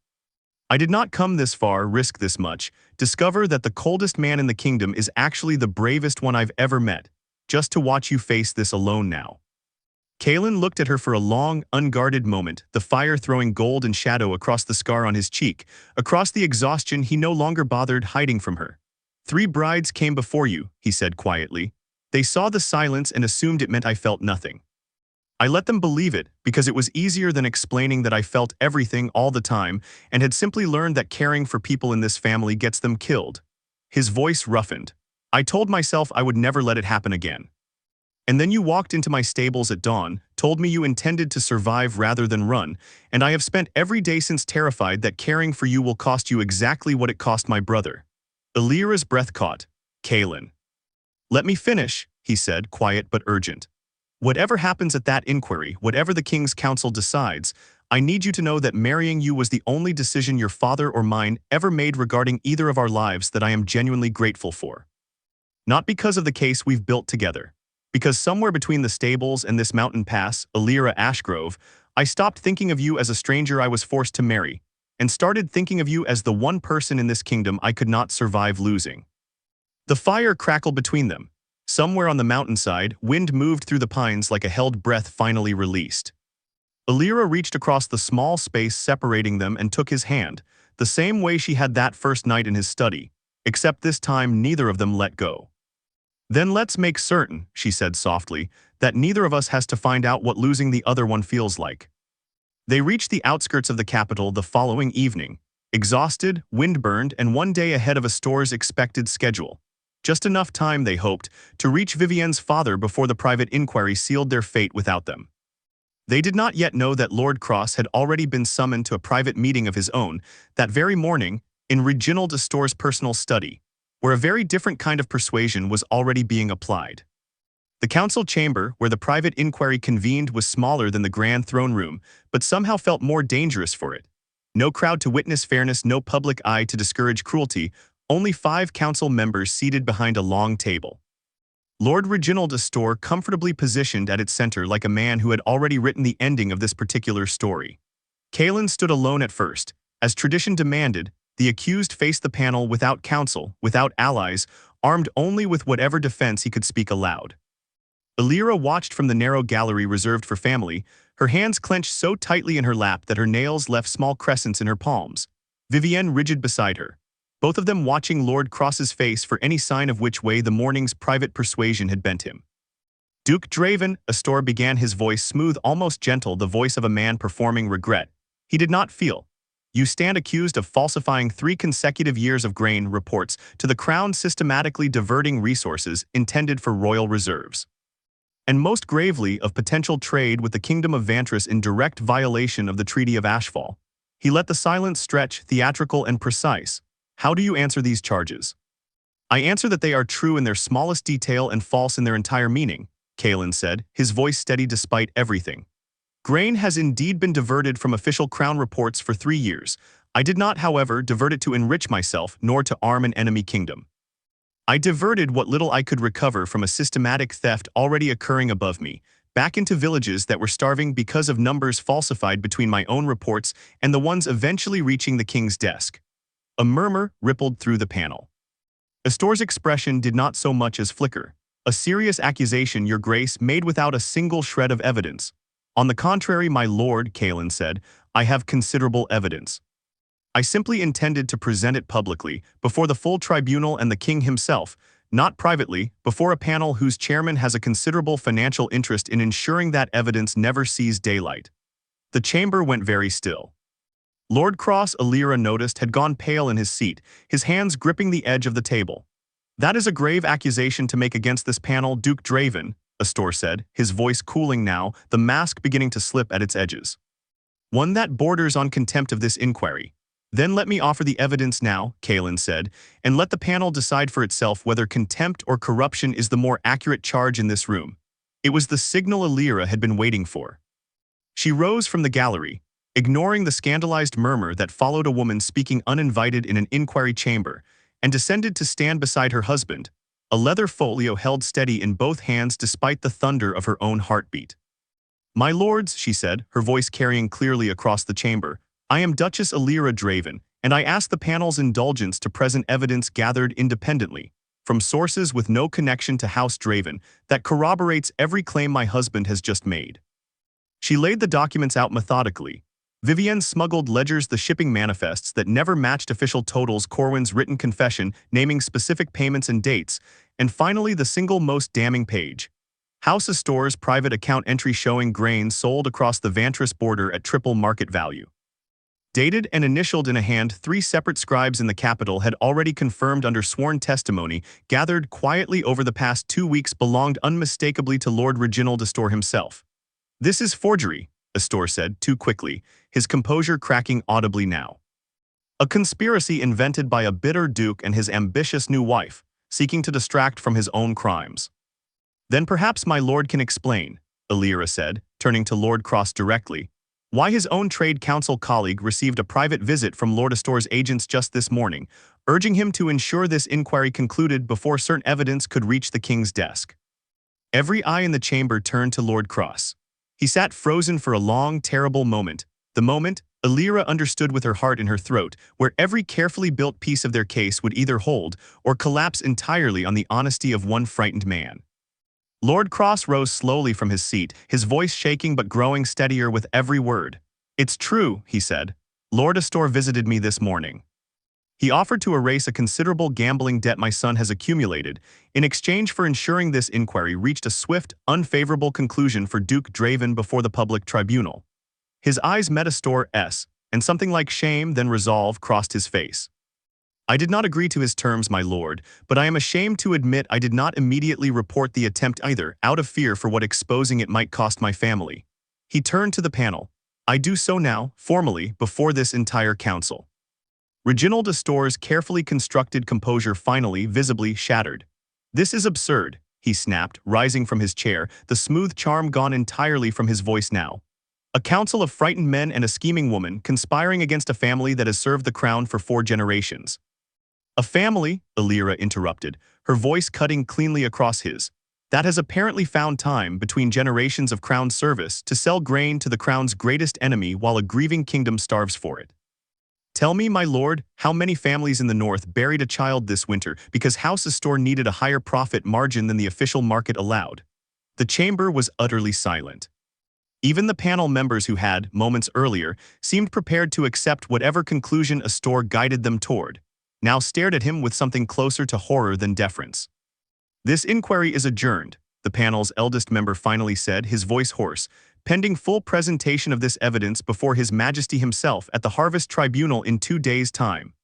I did not come this far, risk this much, discover that the coldest man in the kingdom is actually the bravest one I've ever met, just to watch you face this alone now. Kaelen looked at her for a long, unguarded moment, the fire throwing gold and shadow across the scar on his cheek, across the exhaustion he no longer bothered hiding from her. 3 brides came before you, he said quietly. They saw the silence and assumed it meant I felt nothing. I let them believe it because it was easier than explaining that I felt everything all the time and had simply learned that caring for people in this family gets them killed. His voice roughened. I told myself I would never let it happen again. And then you walked into my stables at dawn, told me you intended to survive rather than run, and I have spent every day since terrified that caring for you will cost you exactly what it cost my brother. Elira's breath caught. Kaelen. Let me finish, he said, quiet but urgent. Whatever happens at that inquiry, whatever the King's Council decides, I need you to know that marrying you was the only decision your father or mine ever made regarding either of our lives that I am genuinely grateful for. Not because of the case we've built together. Because somewhere between the stables and this mountain pass, Elira Ashgrove, I stopped thinking of you as a stranger I was forced to marry, and started thinking of you as the one person in this kingdom I could not survive losing. The fire crackled between them. Somewhere on the mountainside, wind moved through the pines like a held breath finally released. Elira reached across the small space separating them and took his hand, the same way she had that first night in his study, except this time neither of them let go. Then let's make certain, she said softly, that neither of us has to find out what losing the other one feels like. They reached the outskirts of the capital the following evening, exhausted, windburned, and 1 day ahead of a store's expected schedule. Just enough time, they hoped, to reach Vivienne's father before the private inquiry sealed their fate without them. They did not yet know that Lord Cross had already been summoned to a private meeting of his own that very morning in Reginald de Store's personal study, where a very different kind of persuasion was already being applied. The council chamber, where the private inquiry convened, was smaller than the grand throne room, but somehow felt more dangerous for it. No crowd to witness fairness, no public eye to discourage cruelty, only 5 council members seated behind a long table. Lord Reginald de Store comfortably positioned at its center like a man who had already written the ending of this particular story. Kaelen stood alone at first. As tradition demanded, the accused faced the panel without counsel, without allies, armed only with whatever defense he could speak aloud. Elira watched from the narrow gallery reserved for family, Her hands clenched so tightly in her lap that her nails left small crescents in her palms. Vivienne rigid beside her, both of them watching Lord Cross's face for any sign of which way the morning's private persuasion had bent him. Duke Draven, Astor began, his voice smooth, almost gentle, the voice of a man performing regret. He did not feel. You stand accused of falsifying 3 consecutive years of grain reports to the crown, systematically diverting resources intended for royal reserves. And most gravely, of potential trade with the Kingdom of Vantris in direct violation of the Treaty of Ashfall. He let the silence stretch, theatrical and precise. How do you answer these charges? I answer that they are true in their smallest detail and false in their entire meaning, Kaelen said, his voice steady despite everything. Grain has indeed been diverted from official crown reports for 3 years. I did not, however, divert it to enrich myself, nor to arm an enemy kingdom. I diverted what little I could recover from a systematic theft already occurring above me, back into villages that were starving because of numbers falsified between my own reports and the ones eventually reaching the king's desk. A murmur rippled through the panel. Astor's expression did not so much as flicker. A serious accusation, Your Grace, made without a single shred of evidence. On the contrary, my lord, Kaelen said, I have considerable evidence. I simply intended to present it publicly, before the full tribunal and the king himself, not privately, before a panel whose chairman has a considerable financial interest in ensuring that evidence never sees daylight. The chamber went very still. Lord Cross, Elira noticed, had gone pale in his seat, his hands gripping the edge of the table. That is a grave accusation to make against this panel, Duke Draven, Astor said, his voice cooling now, the mask beginning to slip at its edges. One that borders on contempt of this inquiry. Then let me offer the evidence now, Kaelen said, and let the panel decide for itself whether contempt or corruption is the more accurate charge in this room. It was the signal Elira had been waiting for. She rose from the gallery, ignoring the scandalized murmur that followed a woman speaking uninvited in an inquiry chamber, and descended to stand beside her husband, a leather folio held steady in both hands despite the thunder of her own heartbeat. My lords, she said, her voice carrying clearly across the chamber, I am Duchess Elira Draven, and I ask the panel's indulgence to present evidence gathered independently, from sources with no connection to House Draven, that corroborates every claim my husband has just made. She laid the documents out methodically. Vivienne smuggled ledgers, the shipping manifests that never matched official totals, Corwin's written confession naming specific payments and dates, and finally the single most damning page. House Astor's private account entry showing grain sold across the Vantris border at triple market value. Dated and initialed in a hand, 3 separate scribes in the capital had already confirmed under sworn testimony gathered quietly over the past 2 weeks belonged unmistakably to Lord Reginald Astor himself. This is forgery, Astor said, too quickly, his composure cracking audibly now. A conspiracy invented by a bitter duke and his ambitious new wife, seeking to distract from his own crimes. Then perhaps my lord can explain, Elira said, turning to Lord Cross directly, why his own trade council colleague received a private visit from Lord Astor's agents just this morning, urging him to ensure this inquiry concluded before certain evidence could reach the king's desk. Every eye in the chamber turned to Lord Cross. He sat frozen for a long, terrible moment, the moment Elira understood with her heart in her throat, where every carefully built piece of their case would either hold or collapse entirely on the honesty of one frightened man. Lord Cross rose slowly from his seat, his voice shaking but growing steadier with every word. It's true, he said. Lord Astor visited me this morning. He offered to erase a considerable gambling debt my son has accumulated, in exchange for ensuring this inquiry reached a swift, unfavorable conclusion for Duke Draven before the public tribunal. His eyes met Astor's, and something like shame, then resolve, crossed his face. I did not agree to his terms, my lord, but I am ashamed to admit I did not immediately report the attempt either, out of fear for what exposing it might cost my family. He turned to the panel. I do so now, formally, before this entire council. Reginald Astor's carefully constructed composure finally, visibly shattered. This is absurd, he snapped, rising from his chair, the smooth charm gone entirely from his voice now. A council of frightened men and a scheming woman conspiring against a family that has served the crown for 4 generations. A family, Elira interrupted, her voice cutting cleanly across his, that has apparently found time between generations of crown service to sell grain to the crown's greatest enemy while a grieving kingdom starves for it. Tell me, my lord, how many families in the north buried a child this winter because House Astor needed a higher profit margin than the official market allowed? The chamber was utterly silent. Even the panel members who had, moments earlier, seemed prepared to accept whatever conclusion Astor guided them toward, now stared at him with something closer to horror than deference. "This inquiry is adjourned," the panel's eldest member finally said, his voice hoarse, "pending full presentation of this evidence before His Majesty himself at the Harvest Tribunal in 2 days' time.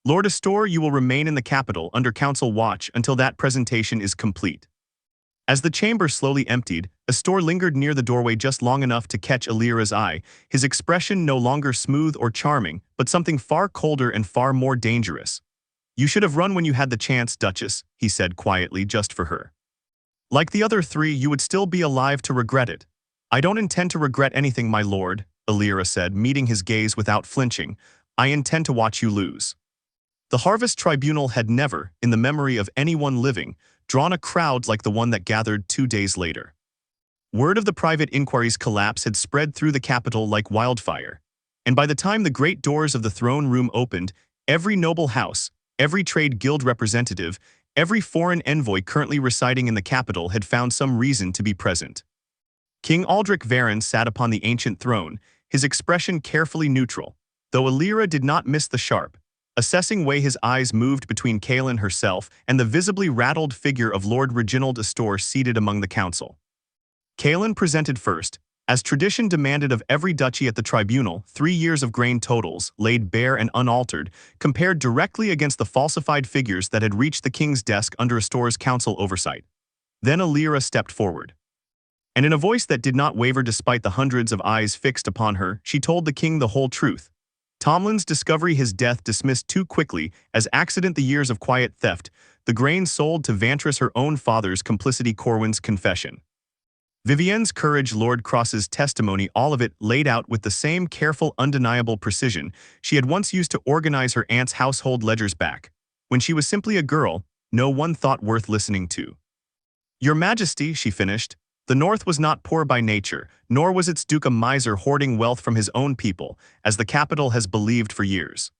Lord Astor, you will remain in the capital under council watch until that presentation is complete." As the chamber slowly emptied, Astor lingered near the doorway just long enough to catch Elira's eye, his expression no longer smooth or charming, but something far colder and far more dangerous. "You should have run when you had the chance, Duchess," he said quietly, just for her. "Like the other 3, you would still be alive to regret it." "I don't intend to regret anything, my lord," Elira said, meeting his gaze without flinching. "I intend to watch you lose." The Harvest Tribunal had never, in the memory of anyone living, drawn a crowd like the one that gathered 2 days later. Word of the private inquiry's collapse had spread through the capital like wildfire, and by the time the great doors of the throne room opened, every noble house, every trade guild representative, every foreign envoy currently residing in the capital had found some reason to be present. King Aldrich Varen sat upon the ancient throne, his expression carefully neutral, though Elira did not miss the sharp, assessing way his eyes moved between Kaelen herself and the visibly rattled figure of Lord Reginald Astor seated among the council. Kaelen presented first. As tradition demanded of every duchy at the tribunal, 3 years of grain totals, laid bare and unaltered, compared directly against the falsified figures that had reached the king's desk under Astor's council oversight. Then Elira stepped forward. And in a voice that did not waver despite the hundreds of eyes fixed upon her, she told the king the whole truth. Tomlin's discovery, his death dismissed too quickly as accident, the years of quiet theft, the grain sold to Vantress, her own father's complicity, Corwin's confession. Vivienne's courage, Lord Cross's testimony, all of it laid out with the same careful, undeniable precision she had once used to organize her aunt's household ledgers back, when she was simply a girl, no one thought worth listening to. "Your Majesty," she finished, "the North was not poor by nature, nor was its Duke a miser hoarding wealth from his own people, as the capital has believed for years.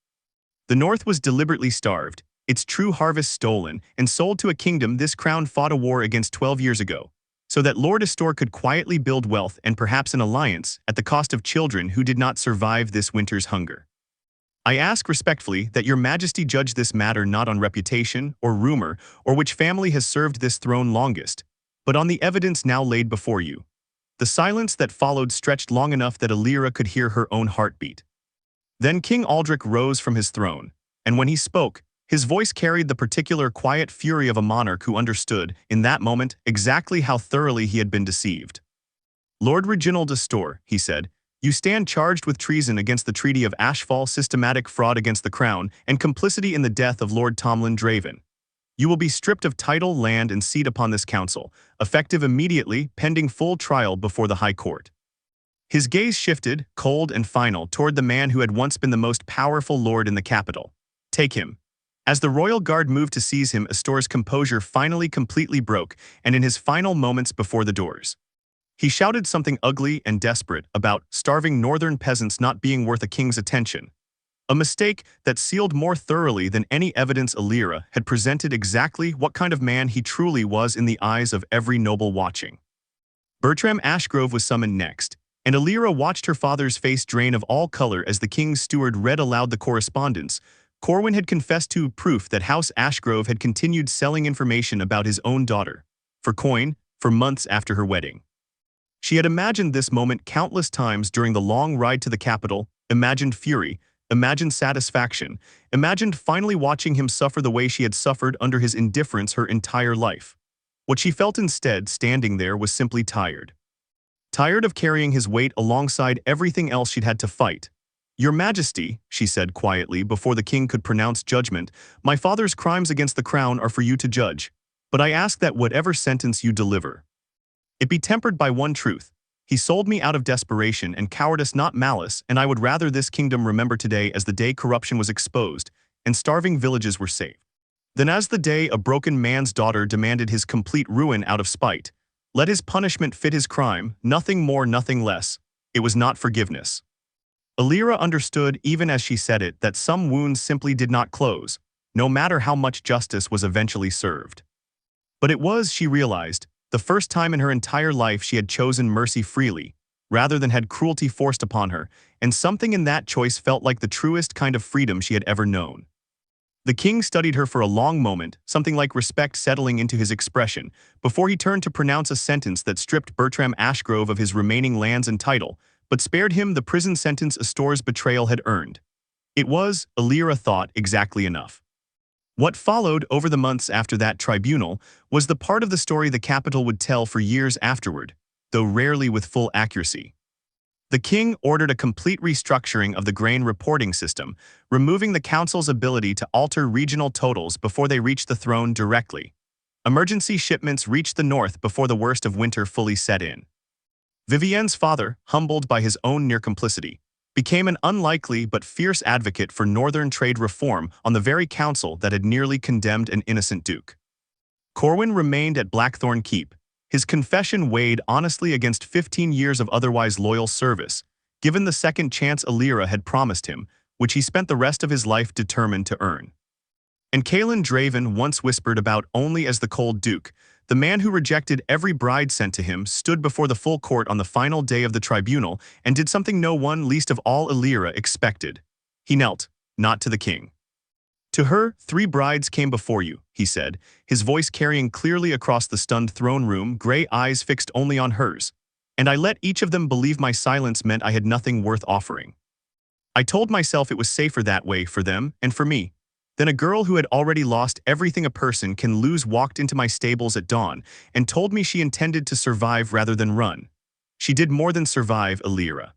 The North was deliberately starved, its true harvest stolen, and sold to a kingdom this crown fought a war against 12 years ago, so that Lord Astor could quietly build wealth and perhaps an alliance at the cost of children who did not survive this winter's hunger. I ask respectfully that your Majesty judge this matter not on reputation or rumor or which family has served this throne longest, but on the evidence now laid before you." The silence that followed stretched long enough that Elira could hear her own heartbeat. Then King Aldrich rose from his throne, and when he spoke, his voice carried the particular quiet fury of a monarch who understood, in that moment, exactly how thoroughly he had been deceived. "Lord Reginald Astor," he said, "you stand charged with treason against the Treaty of Ashfall, systematic fraud against the crown, and complicity in the death of Lord Tomlin Draven. You will be stripped of title, land, and seat upon this council, effective immediately, pending full trial before the High Court." His gaze shifted, cold and final, toward the man who had once been the most powerful lord in the capital. "Take him." As the royal guard moved to seize him, Astor's composure finally completely broke, and in his final moments before the doors, he shouted something ugly and desperate about starving northern peasants not being worth a king's attention. A mistake that sealed more thoroughly than any evidence Elira had presented exactly what kind of man he truly was in the eyes of every noble watching. Bertram Ashgrove was summoned next, and Elira watched her father's face drain of all color as the king's steward read aloud the correspondence. Corwin had confessed to proof that House Ashgrove had continued selling information about his own daughter, for coin, for months after her wedding. She had imagined this moment countless times during the long ride to the capital, imagined fury, imagined satisfaction, imagined finally watching him suffer the way she had suffered under his indifference her entire life. What she felt instead, standing there, was simply tired. Tired of carrying his weight alongside everything else she'd had to fight. "Your Majesty," she said quietly before the king could pronounce judgment, "my father's crimes against the crown are for you to judge, but I ask that whatever sentence you deliver, it be tempered by one truth. He sold me out of desperation and cowardice, not malice, and I would rather this kingdom remember today as the day corruption was exposed and starving villages were saved, than as the day a broken man's daughter demanded his complete ruin out of spite. Let his punishment fit his crime, nothing more, nothing less. It was not forgiveness." Elira understood, even as she said it, that some wounds simply did not close, no matter how much justice was eventually served. But it was, she realized, the first time in her entire life she had chosen mercy freely, rather than had cruelty forced upon her, and something in that choice felt like the truest kind of freedom she had ever known. The king studied her for a long moment, something like respect settling into his expression, before he turned to pronounce a sentence that stripped Bertram Ashgrove of his remaining lands and title, but spared him the prison sentence Astor's betrayal had earned. It was, Elira thought, exactly enough. What followed over the months after that tribunal was the part of the story the capital would tell for years afterward, though rarely with full accuracy. The king ordered a complete restructuring of the grain reporting system, removing the council's ability to alter regional totals before they reached the throne directly. Emergency shipments reached the north before the worst of winter fully set in. Vivienne's father, humbled by his own near complicity, became an unlikely but fierce advocate for northern trade reform on the very council that had nearly condemned an innocent duke. Corwin remained at Blackthorn Keep. His confession weighed honestly against 15 years of otherwise loyal service, given the second chance Elira had promised him, which he spent the rest of his life determined to earn. And Kaelen Draven, once whispered about only as the Cold Duke, the man who rejected every bride sent to him, stood before the full court on the final day of the tribunal and did something no one, least of all Elira, expected. He knelt, not to the king. To her, 3 brides came before you, he said, his voice carrying clearly across the stunned throne room, gray eyes fixed only on hers. And I let each of them believe my silence meant I had nothing worth offering. I told myself it was safer that way for them and for me. Then a girl who had already lost everything a person can lose walked into my stables at dawn and told me she intended to survive rather than run. She did more than survive, Elira.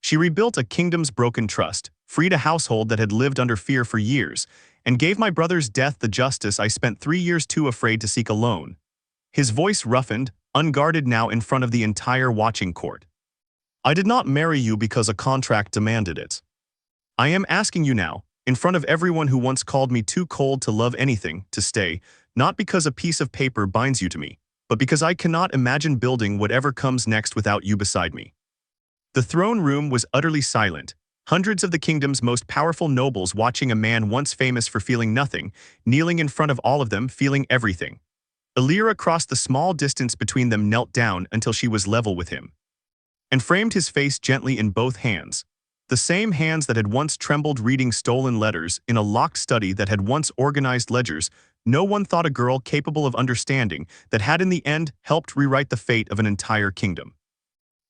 She rebuilt a kingdom's broken trust, freed a household that had lived under fear for years, and gave my brother's death the justice I spent 3 years too afraid to seek alone. His voice roughened, unguarded now in front of the entire watching court. I did not marry you because a contract demanded it. I am asking you now, in front of everyone who once called me too cold to love anything, to stay, not because a piece of paper binds you to me, but because I cannot imagine building whatever comes next without you beside me. The throne room was utterly silent, hundreds of the kingdom's most powerful nobles watching a man once famous for feeling nothing, kneeling in front of all of them, feeling everything. Elira crossed the small distance between them, knelt down until she was level with him, and framed his face gently in both hands. The same hands that had once trembled reading stolen letters in a locked study that had once organized ledgers no one thought a girl capable of understanding that had in the end helped rewrite the fate of an entire kingdom.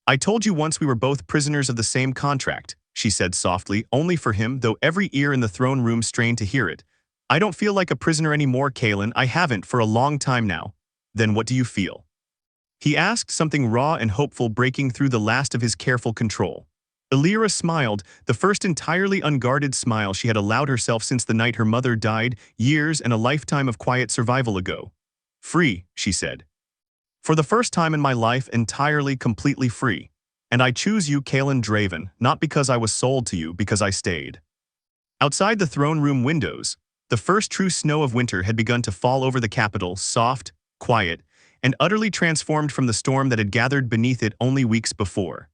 I told you once we were both prisoners of the same contract, she said softly, only for him, though every ear in the throne room strained to hear it. I don't feel like a prisoner anymore, Kaelen. I haven't for a long time now. Then what do you feel? He asked, something raw and hopeful breaking through the last of his careful control. Elira smiled, the first entirely unguarded smile she had allowed herself since the night her mother died, years and a lifetime of quiet survival ago. Free, she said. For the first time in my life, entirely, completely free. And I choose you, Kaelen Draven, not because I was sold to you, because I stayed. Outside the throne room windows, the first true snow of winter had begun to fall over the capital, soft, quiet, and utterly transformed from the storm that had gathered beneath it only weeks before.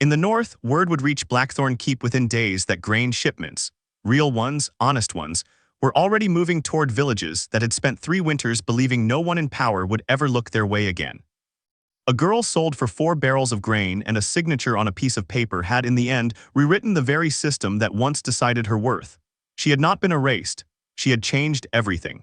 In the north, word would reach Blackthorn Keep within days that grain shipments, real ones, honest ones, were already moving toward villages that had spent 3 winters believing no one in power would ever look their way again. A girl sold for 4 barrels of grain and a signature on a piece of paper had in the end rewritten the very system that once decided her worth. She had not been erased. She had changed everything.